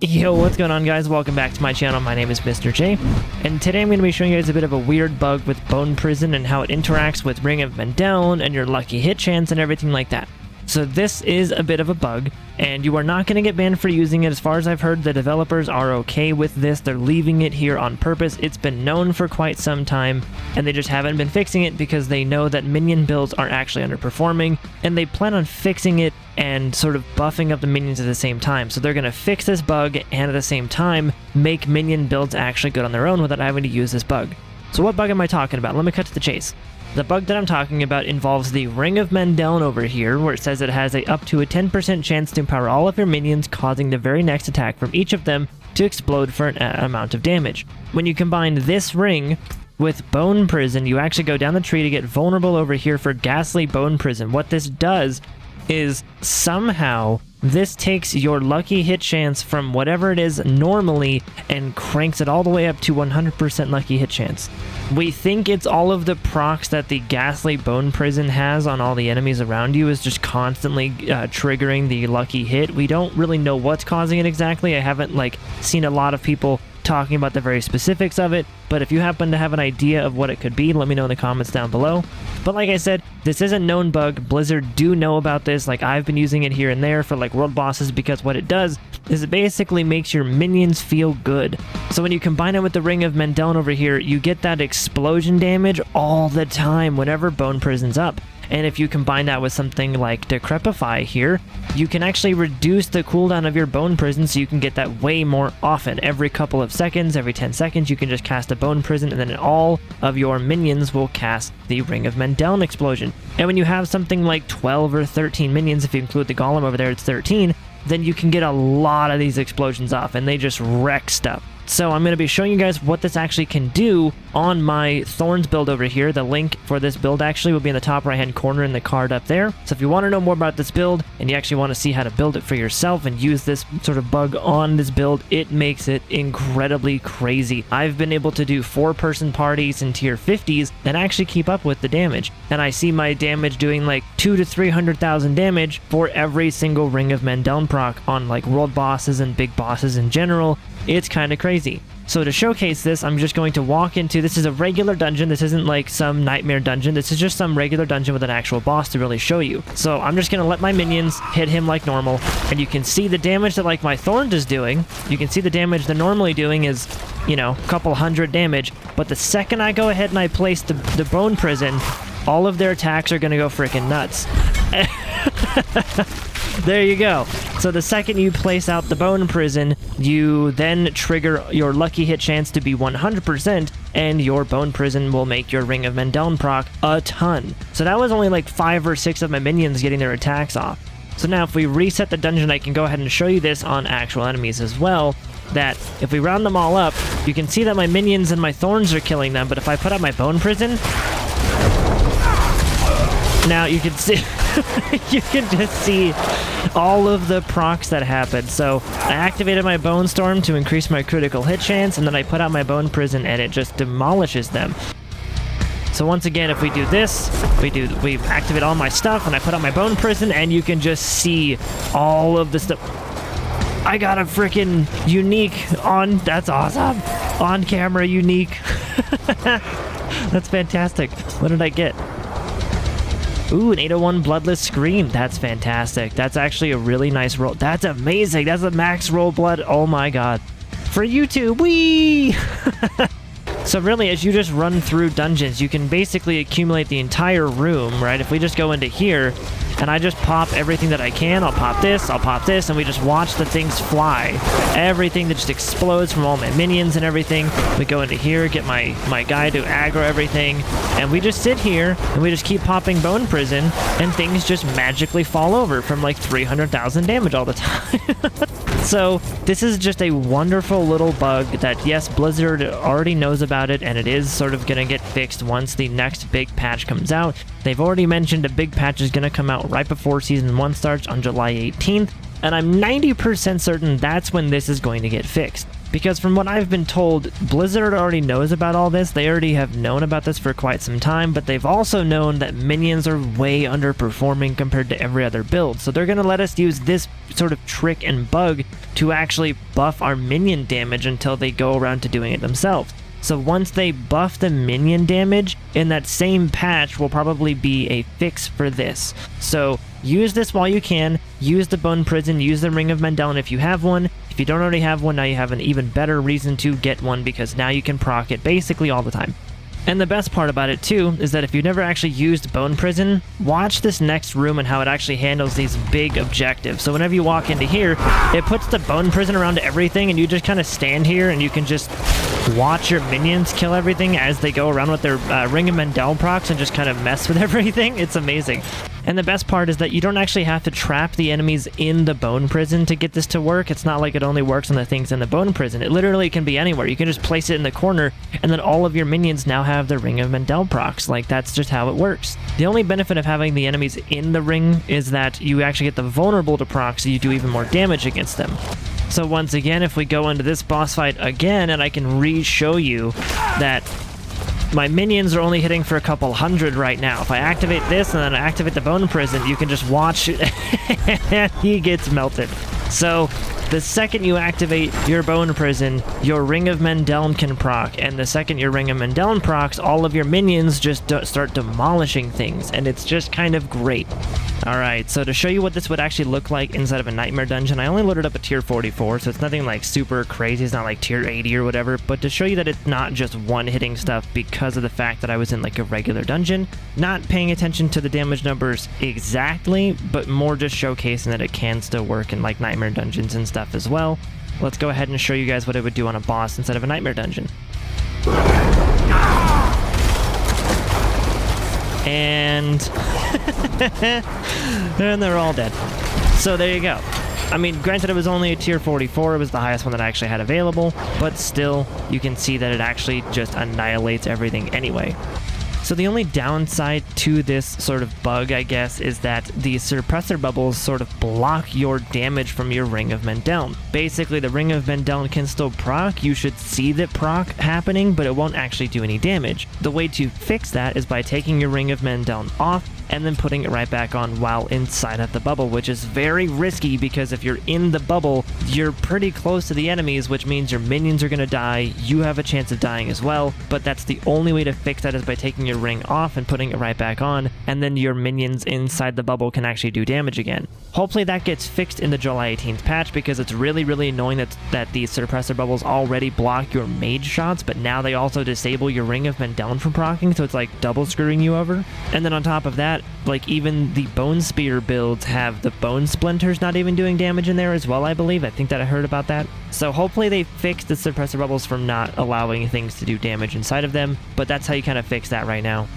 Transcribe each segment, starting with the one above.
Yo, what's going on, guys? Welcome back to my channel. My name is Mr. J, and today I'm going to be showing you guys a bit of a weird bug with Bone Prison and how it interacts with Ring of Mendeln and your lucky hit chance and everything like that. So this is a bit of a bug, and you are not going to get banned for using it. As far as I've heard, the developers are okay with this. They're leaving it here on purpose. It's been known for quite some time, and they just haven't been fixing it because they know that minion builds are actually underperforming, and they plan on fixing it and sort of buffing up the minions at the same time. So they're going to fix this bug and at the same time make minion builds actually good on their own without having to use this bug. So what bug am I talking about? Let me cut to the chase. The bug that I'm talking about involves the Ring of Mendeln over here, where it says it has up to a 10% chance to empower all of your minions, causing the very next attack from each of them to explode for an amount of damage. When you combine this ring with Bone Prison, you actually go down the tree to get vulnerable over here for Ghastly Bone Prison. What this does is somehow this takes your lucky hit chance from whatever it is normally and cranks it all the way up to 100% lucky hit chance. We think it's all of the procs that the Ghastly Bone Prison has on all the enemies around you is just constantly triggering the lucky hit. We don't really know what's causing it exactly. I haven't seen a lot of people talking about the very specifics of it, but if you happen to have an idea of what it could be, let me know in the comments down below. But like I said, this is a known bug. Blizzard do know about this. I've been using it here and there for world bosses, because what it does is it basically makes your minions feel good. So when you combine it with the Ring of Mendeln over here, you get that explosion damage all the time whenever Bone Prison's up. And if you combine that with something like Decrepify here, you can actually reduce the cooldown of your Bone Prison, so you can get that way more often. Every couple of seconds, every 10 seconds, you can just cast a Bone Prison, and then all of your minions will cast the Ring of Mendeln explosion. And when you have something like 12 or 13 minions, if you include the Golem over there, it's 13, then you can get a lot of these explosions off, and they just wreck stuff. So I'm going to be showing you guys what this actually can do on my Thorns build over here. The link for this build actually will be in the top right hand corner in the card up there. So if you want to know more about this build and you actually want to see how to build it for yourself and use this sort of bug on this build, it makes it incredibly crazy. I've been able to do 4-person parties in tier 50s and actually keep up with the damage. And I see my damage doing 200,000 to 300,000 damage for every single Ring of Mendeln proc on world bosses and big bosses in general. It's kind of crazy. So to showcase this, I'm just going to walk into, this is a regular dungeon. This isn't some nightmare dungeon. This is just some regular dungeon with an actual boss to really show you. So I'm just going to let my minions hit him like normal. And you can see the damage that my Thorns is doing. You can see the damage they're normally doing is, a couple hundred damage. But the second I go ahead and I place the Bone Prison, all of their attacks are going to go freaking nuts. There you go. So the second you place out the Bone Prison, you then trigger your lucky hit chance to be 100%, and your Bone Prison will make your Ring of Mendeln proc a ton. So that was only 5 or 6 of my minions getting their attacks off. So now if we reset the dungeon, I can go ahead and show you this on actual enemies as well, that if we round them all up, you can see that my minions and my Thorns are killing them, but if I put out my Bone Prison, now you can see you can just see all of the procs that happen. So I activated my Bone Storm to increase my critical hit chance, and then I put out my Bone Prison and it just demolishes them. So once again, if we do this, we activate all my stuff and I put out my Bone Prison, and you can just see all of the stuff. I got a freaking unique on, that's awesome, on camera unique. That's fantastic. What did I get? Ooh, an 801 Bloodless Scream. That's fantastic. That's actually a really nice roll. That's amazing. That's a max roll blood. Oh my god. For YouTube, whee! So really, as you just run through dungeons, you can basically accumulate the entire room, right? If we just go into here, and I just pop everything that I can, I'll pop this, and we just watch the things fly. Everything that just explodes from all my minions and everything. We go into here, get my guy to aggro everything, and we just sit here, and we just keep popping Bone Prison, and things just magically fall over from 300,000 damage all the time. So this is just a wonderful little bug that, yes, Blizzard already knows about it, and it is sort of going to get fixed once the next big patch comes out. They've already mentioned a big patch is going to come out right before Season 1 starts on July 18th, and I'm 90% certain that's when this is going to get fixed. Because from what I've been told, Blizzard already knows about all this. They already have known about this for quite some time, but they've also known that minions are way underperforming compared to every other build. So they're going to let us use this sort of trick and bug to actually buff our minion damage until they go around to doing it themselves. So once they buff the minion damage, in that same patch will probably be a fix for this. So use this while you can, use the Bone Prison, use the Ring of Mendeln if you have one. If you don't already have one, now you have an even better reason to get one because now you can proc it basically all the time. And the best part about it too is that if you've never actually used Bone Prison, watch this next room and how it actually handles these big objectives. So whenever you walk into here, it puts the Bone Prison around everything and you just kind of stand here and you can just watch your minions kill everything as they go around with their Ring of Mendeln procs and just kind of mess with everything. It's amazing. And the best part is that you don't actually have to trap the enemies in the Bone Prison to get this to work. It's not like it only works on the things in the Bone Prison. It literally can be anywhere. You can just place it in the corner, and then all of your minions now have the Ring of Mendeln procs. Like, that's just how it works. The only benefit of having the enemies in the ring is that you actually get the vulnerable to procs, so you do even more damage against them. So once again, if we go into this boss fight again, and I can re-show you that my minions are only hitting for a couple hundred right now. If I activate this and then I activate the Bone Prison, you can just watch and he gets melted. So the second you activate your Bone Prison, your Ring of Mendeln can proc, and the second your Ring of Mendeln procs, all of your minions just start demolishing things, and it's just kind of great. Alright, so to show you what this would actually look like inside of a Nightmare Dungeon, I only loaded up a tier 44, so it's nothing like super crazy, it's not like tier 80 or whatever, but to show you that it's not just one-hitting stuff because of the fact that I was in like a regular dungeon, not paying attention to the damage numbers exactly, but more just showcasing that it can still work in like Nightmare Dungeons and stuff as well. Let's go ahead and show you guys what it would do on a boss instead of a Nightmare Dungeon. And and they're all dead. So there you go. I mean, granted it was only a tier 44, it was the highest one that I actually had available, but still, you can see that it actually just annihilates everything anyway. So the only downside to this sort of bug, I guess, is that the suppressor bubbles sort of block your damage from your Ring of Mendeln. Basically, the Ring of Mendeln can still proc, you should see the proc happening, but it won't actually do any damage. The way to fix that is by taking your Ring of Mendeln off and then putting it right back on while inside of the bubble, which is very risky because if you're in the bubble, you're pretty close to the enemies, which means your minions are going to die, you have a chance of dying as well, but that's the only way to fix that is by taking your ring off and putting it right back on, and then your minions inside the bubble can actually do damage again. Hopefully that gets fixed in the July 18th patch because it's really, really annoying that the suppressor bubbles already block your mage shots, but now they also disable your Ring of Mendeln from proccing, so it's like double screwing you over. And then on top of that, like even the Bone Spear builds have the Bone Splinters not even doing damage in there as well, I believe. I think that I heard about that. So hopefully they fixed the suppressor bubbles from not allowing things to do damage inside of them, but that's how you kind of fix that right now.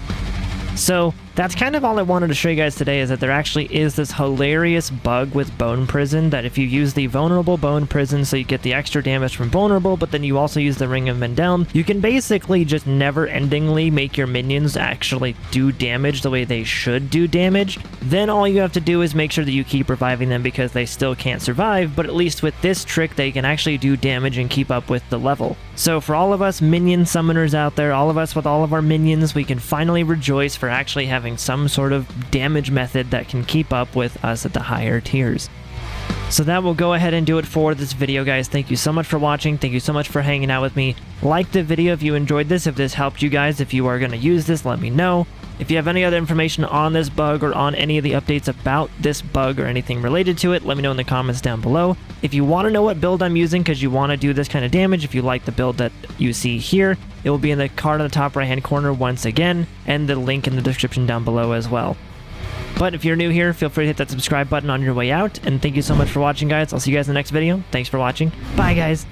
So that's kind of all I wanted to show you guys today, is that there actually is this hilarious bug with Bone Prison that if you use the vulnerable Bone Prison, so you get the extra damage from vulnerable, but then you also use the Ring of Mendeln, you can basically just never-endingly make your minions actually do damage the way they should do damage. Then all you have to do is make sure that you keep reviving them because they still can't survive, but at least with this trick they can actually do damage and keep up with the level. So for all of us minion summoners out there, all of us with all of our minions, we can finally rejoice for actually having some sort of damage method that can keep up with us at the higher tiers. So that will go ahead and do it for this video, guys. Thank you so much for watching. Thank you so much for hanging out with me. Like the video if you enjoyed this. If this helped you guys, if you are going to use this, let me know. If you have any other information on this bug or on any of the updates about this bug or anything related to it, let me know in the comments down below. If you want to know what build I'm using because you want to do this kind of damage, if you like the build that you see here, it will be in the card on the top right hand corner once again, and the link in the description down below as well. But if you're new here, feel free to hit that subscribe button on your way out, and thank you so much for watching, guys. I'll see you guys in the next video. Thanks for watching. Bye, guys.